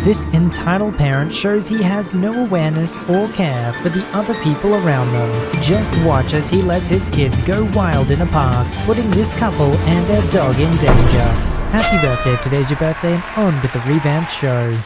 This entitled parent shows he has no awareness or care for the other people around them. Just watch as he lets his kids go wild in a park, putting this couple and their dog in danger. Happy birthday, today's your birthday, and on with the revamped show.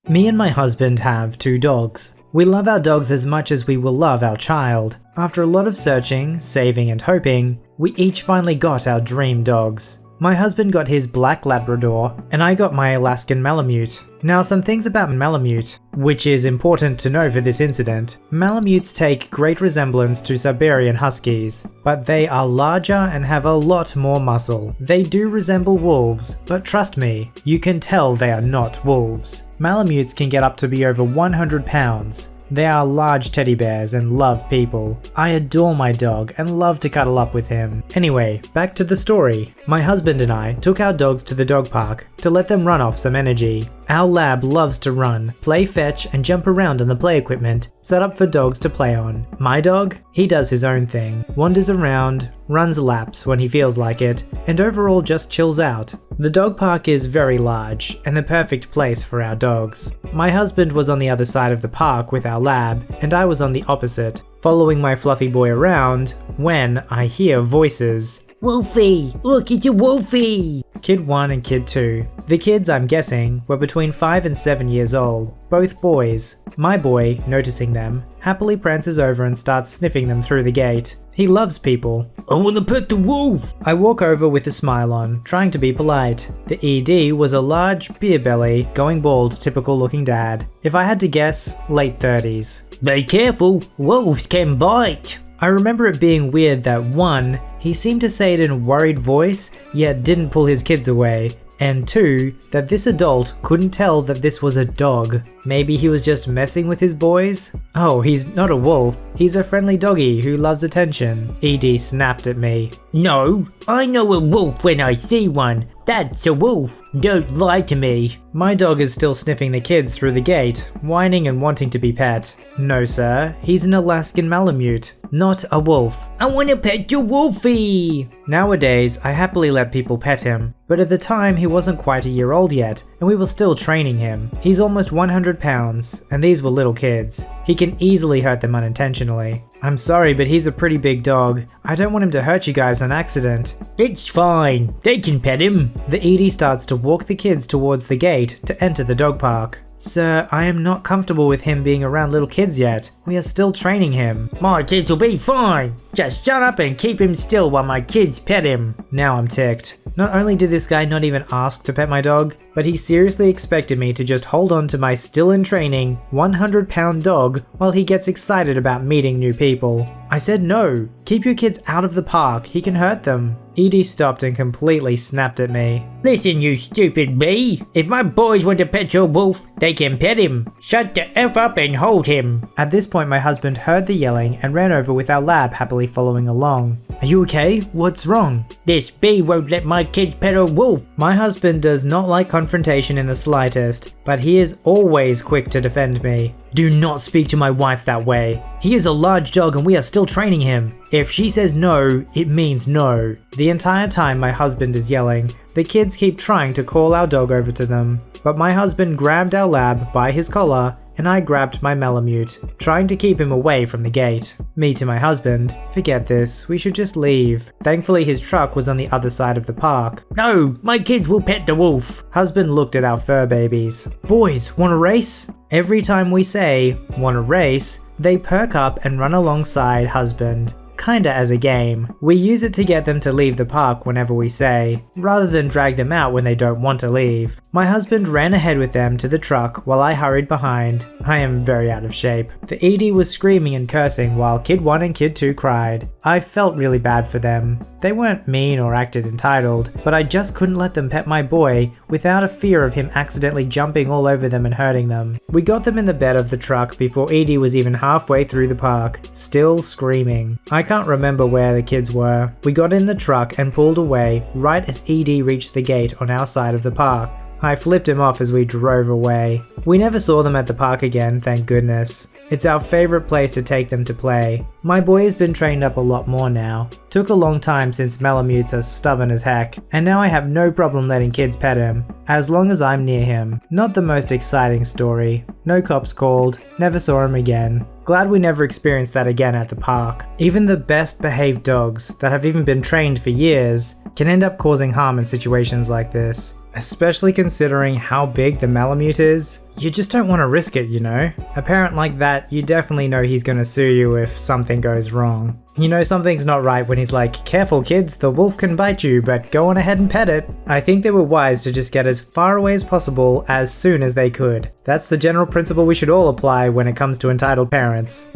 Me and my husband have 2 dogs. We love our dogs as much as we will love our child. After a lot of searching, saving and hoping, we each finally got our dream dogs. My husband got his black Labrador, and I got my Alaskan Malamute. Now, some things about Malamute, which is important to know for this incident. Malamutes take great resemblance to Siberian Huskies, but they are larger and have a lot more muscle. They do resemble wolves, but trust me, you can tell they are not wolves. Malamutes can get up to be over 100 pounds. They are large teddy bears and love people. I adore my dog and love to cuddle up with him. Anyway, back to the story. My husband and I took our dogs to the dog park to let them run off some energy. Our lab loves to run, play fetch and jump around on the play equipment set up for dogs to play on. My dog? He does his own thing, wanders around, runs laps when he feels like it, and overall just chills out. The dog park is very large and the perfect place for our dogs. My husband was on the other side of the park with our lab, and I was on the opposite, following my fluffy boy around when I hear voices. "Wolfie! Look, it's a Wolfie!" Kid 1 and Kid 2. The kids, I'm guessing, were between 5 and 7 years old, both boys. My boy, noticing them, happily prances over and starts sniffing them through the gate. He loves people. "I wanna pet the wolf!" I walk over with a smile on, trying to be polite. The ED was a large beer belly, going bald, typical looking dad. If I had to guess, late 30s. "Be careful, wolves can bite!" I remember it being weird that 1, he seemed to say it in a worried voice, yet didn't pull his kids away, and 2, that this adult couldn't tell that this was a dog. Maybe he was just messing with his boys? Oh, he's not a wolf, he's a friendly doggy who loves attention. ED snapped at me. "No, I know a wolf when I see one. That's a wolf. Don't lie to me." My dog is still sniffing the kids through the gate, whining and wanting to be pet. "No sir, he's an Alaskan Malamute, not a wolf." "I wanna pet your Wolfie!" Nowadays, I happily let people pet him, but at the time he wasn't quite a year old yet, and we were still training him. He's almost 100 pounds, and these were little kids. He can easily hurt them unintentionally. "I'm sorry, but he's a pretty big dog. I don't want him to hurt you guys on accident." "It's fine, they can pet him." The ED starts to walk the kids towards the gate to enter the dog park. "Sir, I am not comfortable with him being around little kids yet. We are still training him." "My kids will be fine. Just shut up and keep him still while my kids pet him." Now I'm ticked. Not only did this guy not even ask to pet my dog, but he seriously expected me to just hold on to my still in training 100-pound dog while he gets excited about meeting new people. I said no, keep your kids out of the park, he can hurt them. ED stopped and completely snapped at me. "Listen, you stupid bee! If my boys want to pet your wolf, they can pet him. Shut the F up and hold him." At this point my husband heard the yelling and ran over with our lab happily following along. "Are you okay? What's wrong?" "This bee won't let my kids pet a wolf." My husband does not like confrontation in the slightest, but he is always quick to defend me. "Do not speak to my wife that way. He is a large dog and we are still training him. If she says no, it means no." The entire time my husband is yelling, the kids keep trying to call our dog over to them, but my husband grabbed our lab by his collar and I grabbed my Malamute, trying to keep him away from the gate. Me to my husband, "Forget this, we should just leave." Thankfully his truck was on the other side of the park. "No, my kids will pet the wolf." Husband looked at our fur babies. "Boys, wanna race?" Every time we say, "Wanna race?" they perk up and run alongside husband. Kinda as a game. We use it to get them to leave the park whenever we say, rather than drag them out when they don't want to leave. My husband ran ahead with them to the truck while I hurried behind. I am very out of shape. The ED was screaming and cursing while Kid 1 and Kid 2 cried. I felt really bad for them. They weren't mean or acted entitled, but I just couldn't let them pet my boy without a fear of him accidentally jumping all over them and hurting them. We got them in the bed of the truck before ED was even halfway through the park, still screaming. I can't remember where the kids were. We got in the truck and pulled away right as ED reached the gate on our side of the park. I flipped him off as we drove away. We never saw them at the park again, thank goodness. It's our favorite place to take them to play. My boy has been trained up a lot more now. Took a long time since Malamutes are stubborn as heck, and now I have no problem letting kids pet him, as long as I'm near him. Not the most exciting story. No cops called, never saw him again. Glad we never experienced that again at the park. Even the best behaved dogs that have even been trained for years can end up causing harm in situations like this. Especially considering how big the Malamute is, you just don't want to risk it, you know? A parent like that, you definitely know he's gonna sue you if something goes wrong. You know something's not right when he's like, careful kids, the wolf can bite you, but go on ahead and pet it. I think they were wise to just get as far away as possible as soon as they could. That's the general principle we should all apply when it comes to entitled parents.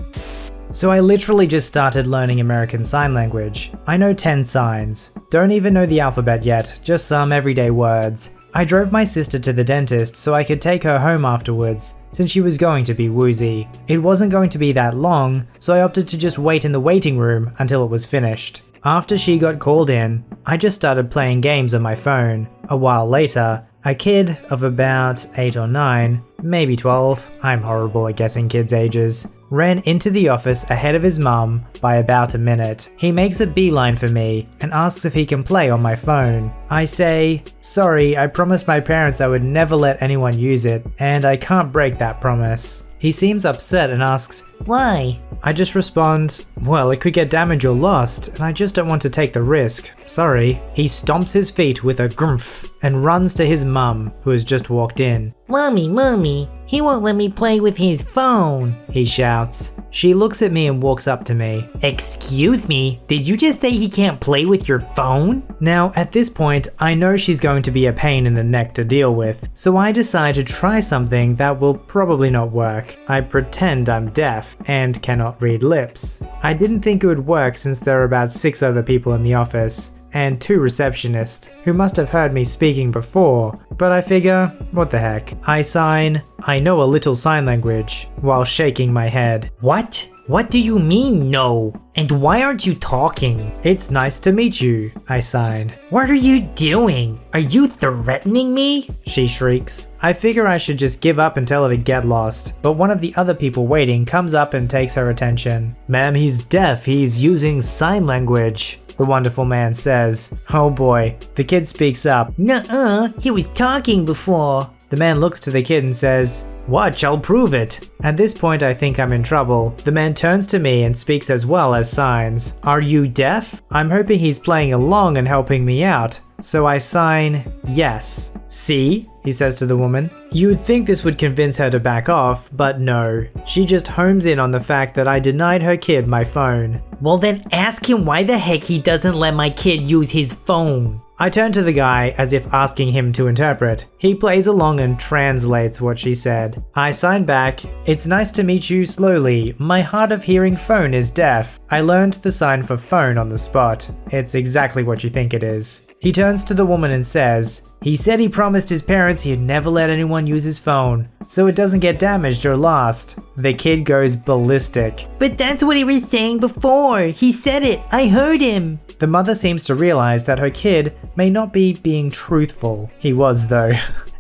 So I literally just started learning American Sign Language. I know 10 signs. Don't even know the alphabet yet, just some everyday words. I drove my sister to the dentist so I could take her home afterwards, since she was going to be woozy. It wasn't going to be that long, so I opted to just wait in the waiting room until it was finished. After she got called in, I just started playing games on my phone. A while later, a kid of about 8 or 9, maybe 12, I'm horrible at guessing kids' ages, ran into the office ahead of his mum by about a minute. He makes a beeline for me and asks if he can play on my phone. I say, sorry, I promised my parents I would never let anyone use it, and I can't break that promise. He seems upset and asks, why? I just respond, well, it could get damaged or lost, and I just don't want to take the risk. Sorry. He stomps his feet with a grumph and runs to his mum, who has just walked in. Mommy, he won't let me play with his phone, he shouts. She looks at me and walks up to me. Excuse me, did you just say he can't play with your phone? Now, at this point, I know she's going to be a pain in the neck to deal with, so I decide to try something that will probably not work. I pretend I'm deaf and cannot read lips. I didn't think it would work since there are about 6 other people in the office, and 2 receptionists who must have heard me speaking before, but I figure, what the heck. I sign, I know a little sign language, while shaking my head. What? What do you mean no? And why aren't you talking? It's nice to meet you, I sign. What are you doing? Are you threatening me? She shrieks. I figure I should just give up and tell her to get lost, but one of the other people waiting comes up and takes her attention. Ma'am, he's deaf, he's using sign language, the wonderful man says. Oh boy, the kid speaks up. Nuh-uh, he was talking before. The man looks to the kid and says, watch, I'll prove it. At this point I think I'm in trouble. The man turns to me and speaks as well as signs. Are you deaf? I'm hoping he's playing along and helping me out. So I sign, yes. See? He says to the woman. You would think this would convince her to back off, but no. She just homes in on the fact that I denied her kid my phone. Well then ask him why the heck he doesn't let my kid use his phone. I turn to the guy as if asking him to interpret. He plays along and translates what she said. I sign back, it's nice to meet you slowly. My hard of hearing phone is deaf. I learned the sign for phone on the spot. It's exactly what you think it is. He turns to the woman and says, he said he promised his parents he'd never let anyone use his phone, so it doesn't get damaged or lost. The kid goes ballistic. But that's what he was saying before. He said it. I heard him. The mother seems to realize that her kid may not be being truthful. He was though.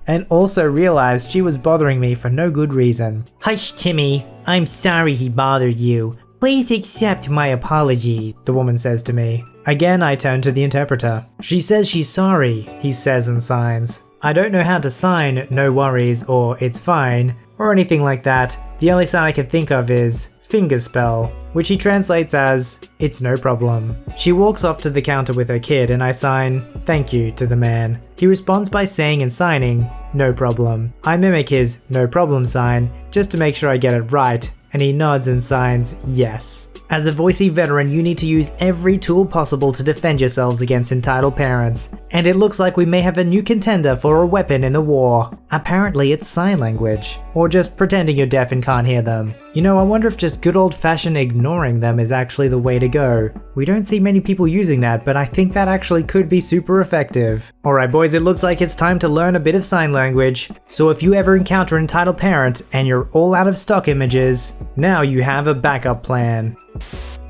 And also realized she was bothering me for no good reason. Hush, Timmy. I'm sorry he bothered you. Please accept my apologies, the woman says to me. Again, I turn to the interpreter. She says she's sorry, he says and signs. I don't know how to sign no worries or it's fine or anything like that. The only sign I can think of is fingerspell, which he translates as it's no problem. She walks off to the counter with her kid and I sign thank you to the man. He responds by saying and signing no problem. I mimic his no problem sign just to make sure I get it right, and he nods and signs yes. As a Voicey veteran, you need to use every tool possible to defend yourselves against entitled parents, and it looks like we may have a new contender for a weapon in the war. Apparently it's sign language, or just pretending you're deaf and can't hear them. You know, I wonder if just good old-fashioned ignoring them is actually the way to go. We don't see many people using that, but I think that actually could be super effective. Alright boys, it looks like it's time to learn a bit of sign language, so if you ever encounter an entitled parent and you're all out of stock images, now you have a backup plan.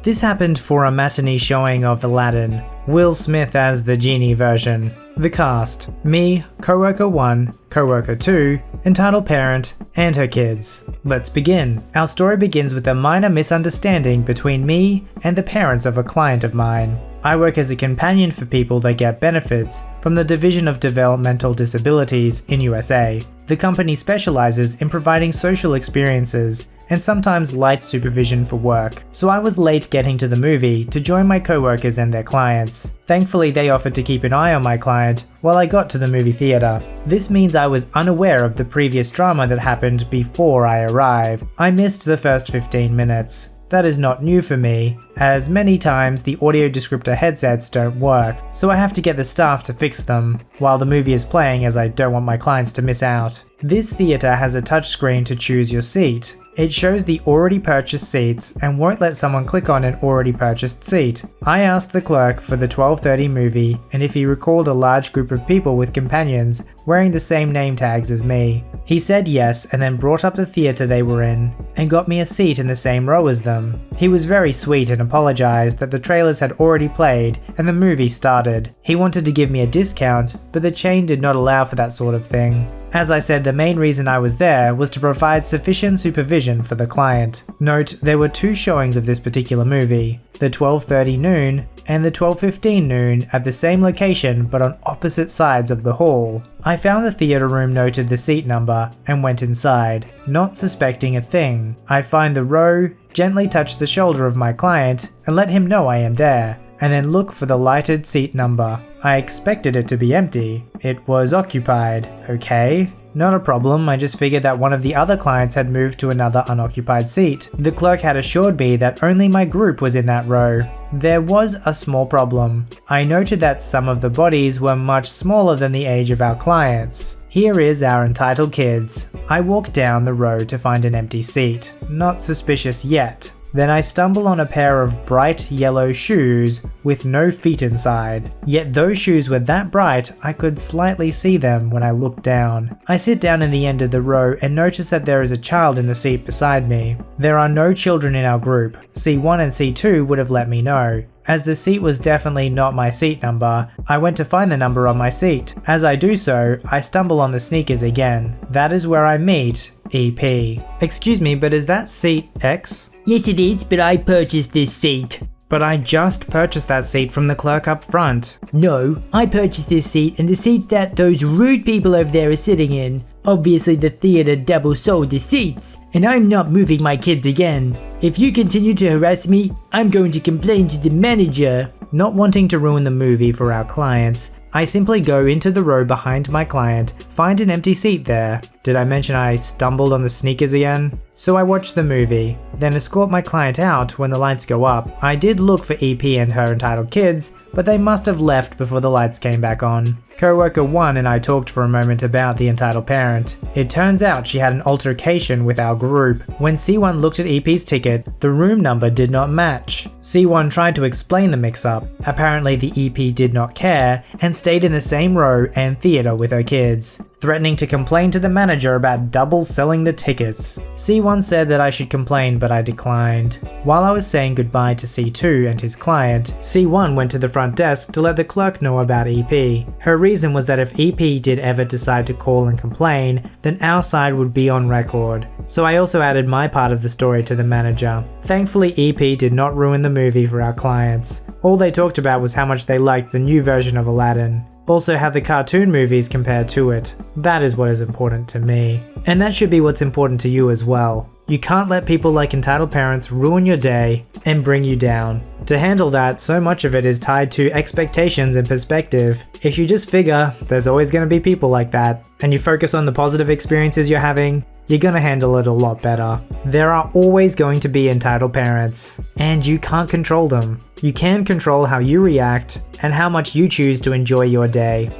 This happened for a matinee showing of Aladdin, Will Smith as the genie version. The cast: me, coworker 1, coworker 2, entitled parent, and her kids. Let's begin. Our story begins with a minor misunderstanding between me and the parents of a client of mine. I work as a companion for people that get benefits from the Division of Developmental Disabilities in USA. The company specializes in providing social experiences and sometimes light supervision for work, so I was late getting to the movie to join my coworkers and their clients. Thankfully, they offered to keep an eye on my client while I got to the movie theater. This means I was unaware of the previous drama that happened before I arrived. I missed the first 15 minutes. That is not new for me, as many times the audio descriptor headsets don't work, so I have to get the staff to fix them while the movie is playing, as I don't want my clients to miss out. This theater has a touchscreen to choose your seat. It shows the already purchased seats and won't let someone click on an already purchased seat. I asked the clerk for the 12:30 movie and if he recalled a large group of people with companions wearing the same name tags as me. He said yes and then brought up the theater they were in and got me a seat in the same row as them. He was very sweet and apologized that the trailers had already played and the movie started. He wanted to give me a discount, but the chain did not allow for that sort of thing. As I said, the main reason I was there was to provide sufficient supervision for the client. Note, there were two showings of this particular movie, the 12:30 noon and the 12:15 noon at the same location but on opposite sides of the hall. I found the theater room noted the seat number and went inside, not suspecting a thing. I find the row, gently touch the shoulder of my client and let him know I am there, and then look for the lighted seat number. I expected it to be empty. It was occupied. Okay, not a problem, I just figured that one of the other clients had moved to another unoccupied seat. The clerk had assured me that only my group was in that row. There was a small problem. I noted that some of the bodies were much smaller than the age of our clients. Here is our entitled kids. I walk down the row to find an empty seat. Not suspicious yet. Then I stumble on a pair of bright yellow shoes with no feet inside. Yet those shoes were that bright I could slightly see them when I looked down. I sit down in the end of the row and notice that there is a child in the seat beside me. There are no children in our group. C1 and C2 would have let me know. As the seat was definitely not my seat number, I went to find the number on my seat. As I do so, I stumble on the sneakers again. That is where I meet EP. Excuse me, but is that seat X? Yes it is, but I purchased this seat. But I just purchased that seat from the clerk up front. No, I purchased this seat and the seats that those rude people over there are sitting in. Obviously the theater double sold the seats, and I'm not moving my kids again. If you continue to harass me, I'm going to complain to the manager. Not wanting to ruin the movie for our clients, I simply go into the row behind my client, find an empty seat there. Did I mention I stumbled on the sneakers again? So I watch the movie, then escort my client out when the lights go up. I did look for EP and her entitled kids, but they must have left before the lights came back on. Coworker 1 and I talked for a moment about the entitled parent. It turns out she had an altercation with our group. When C1 looked at EP's ticket, the room number did not match. C1 tried to explain the mix-up. Apparently the EP did not care and stayed in the same row and theater with her kids, threatening to complain to the manager about double selling the tickets. C1 said that I should complain, but I declined. While I was saying goodbye to C2 and his client, C1 went to the front desk to let the clerk know about EP. Her reason was that if EP did ever decide to call and complain, then our side would be on record. So I also added my part of the story to the manager. Thankfully, EP did not ruin the movie for our clients. All they talked about was how much they liked the new version of Aladdin. Also how the cartoon movies compared to it. That is what is important to me. And that should be what's important to you as well. You can't let people like entitled parents ruin your day and bring you down. To handle that, so much of it is tied to expectations and perspective. If you just figure there's always going to be people like that, and you focus on the positive experiences you're having, you're going to handle it a lot better. There are always going to be entitled parents, and you can't control them. You can control how you react and how much you choose to enjoy your day.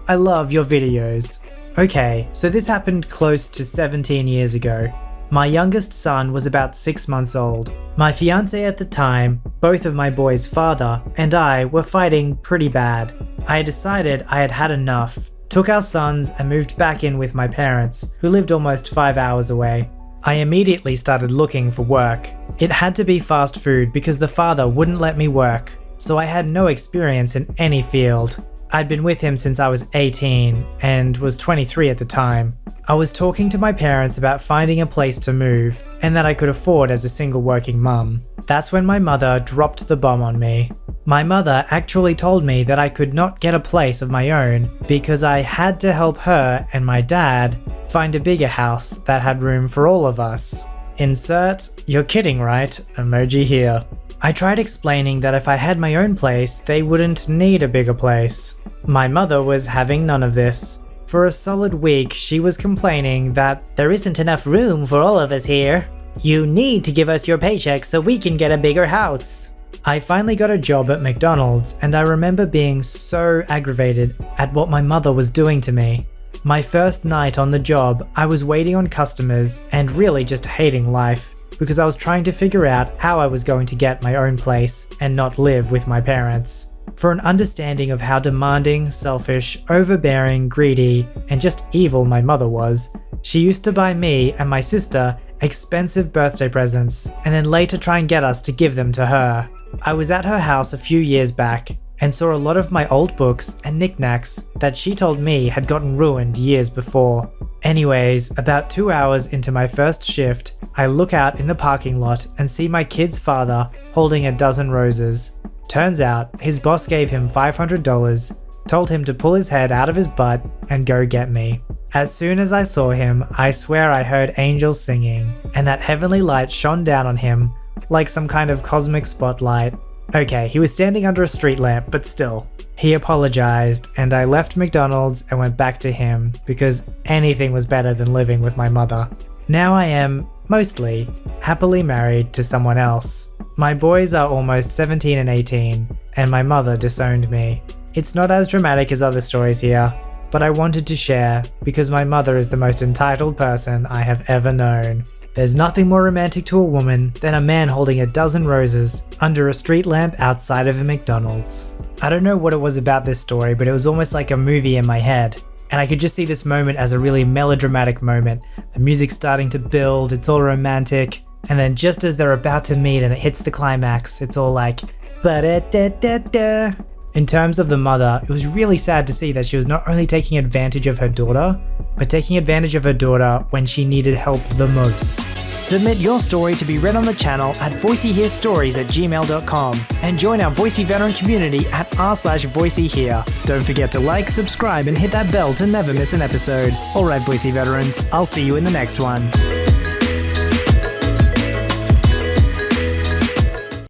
I love your videos. Okay, so this happened close to 17 years ago. My youngest son was about 6 months old. My fiance at the time, both of my boys' father, and I were fighting pretty bad. I decided I had had enough, took our sons and moved back in with my parents, who lived almost 5 hours away. I immediately started looking for work. It had to be fast food because the father wouldn't let me work, so I had no experience in any field. I'd been with him since I was 18 and was 23 at the time. I was talking to my parents about finding a place to move and that I could afford as a single working mum. That's when my mother dropped the bomb on me. My mother actually told me that I could not get a place of my own because I had to help her and my dad find a bigger house that had room for all of us. Insert, "You're kidding, right?" emoji here. I tried explaining that if I had my own place, they wouldn't need a bigger place. My mother was having none of this. For a solid week, she was complaining that there isn't enough room for all of us here. You need to give us your paycheck so we can get a bigger house. I finally got a job at McDonald's, and I remember being so aggravated at what my mother was doing to me. My first night on the job, I was waiting on customers and really just hating life because I was trying to figure out how I was going to get my own place and not live with my parents. For an understanding of how demanding, selfish, overbearing, greedy, and just evil my mother was, she used to buy me and my sister expensive birthday presents and then later try and get us to give them to her. I was at her house a few years back and saw a lot of my old books and knickknacks that she told me had gotten ruined years before. Anyways, about 2 hours into my first shift, I look out in the parking lot and see my kid's father holding a dozen roses. Turns out, his boss gave him $500, told him to pull his head out of his butt and go get me. As soon as I saw him, I swear I heard angels singing, and that heavenly light shone down on him like some kind of cosmic spotlight. Okay, he was standing under a street lamp, but still. He apologized, and I left McDonald's and went back to him because anything was better than living with my mother. Now I am, mostly, happily married to someone else. My boys are almost 17 and 18, and my mother disowned me. It's not as dramatic as other stories here, but I wanted to share because my mother is the most entitled person I have ever known. There's nothing more romantic to a woman than a man holding a dozen roses under a street lamp outside of a McDonald's. I don't know what it was about this story, but it was almost like a movie in my head. And I could just see this moment as a really melodramatic moment. The music's starting to build, it's all romantic, and then just as they're about to meet and it hits the climax, it's all like, ba-da-da-da-da. In terms of the mother, it was really sad to see that she was not only taking advantage of her daughter, but taking advantage of her daughter when she needed help the most. Submit your story to be read on the channel at voiceyherestories@gmail.com and join our Voicey veteran community at r/VoiceyHere. Don't forget to like, subscribe, and hit that bell to never miss an episode. Alright, Voicey veterans, I'll see you in the next one.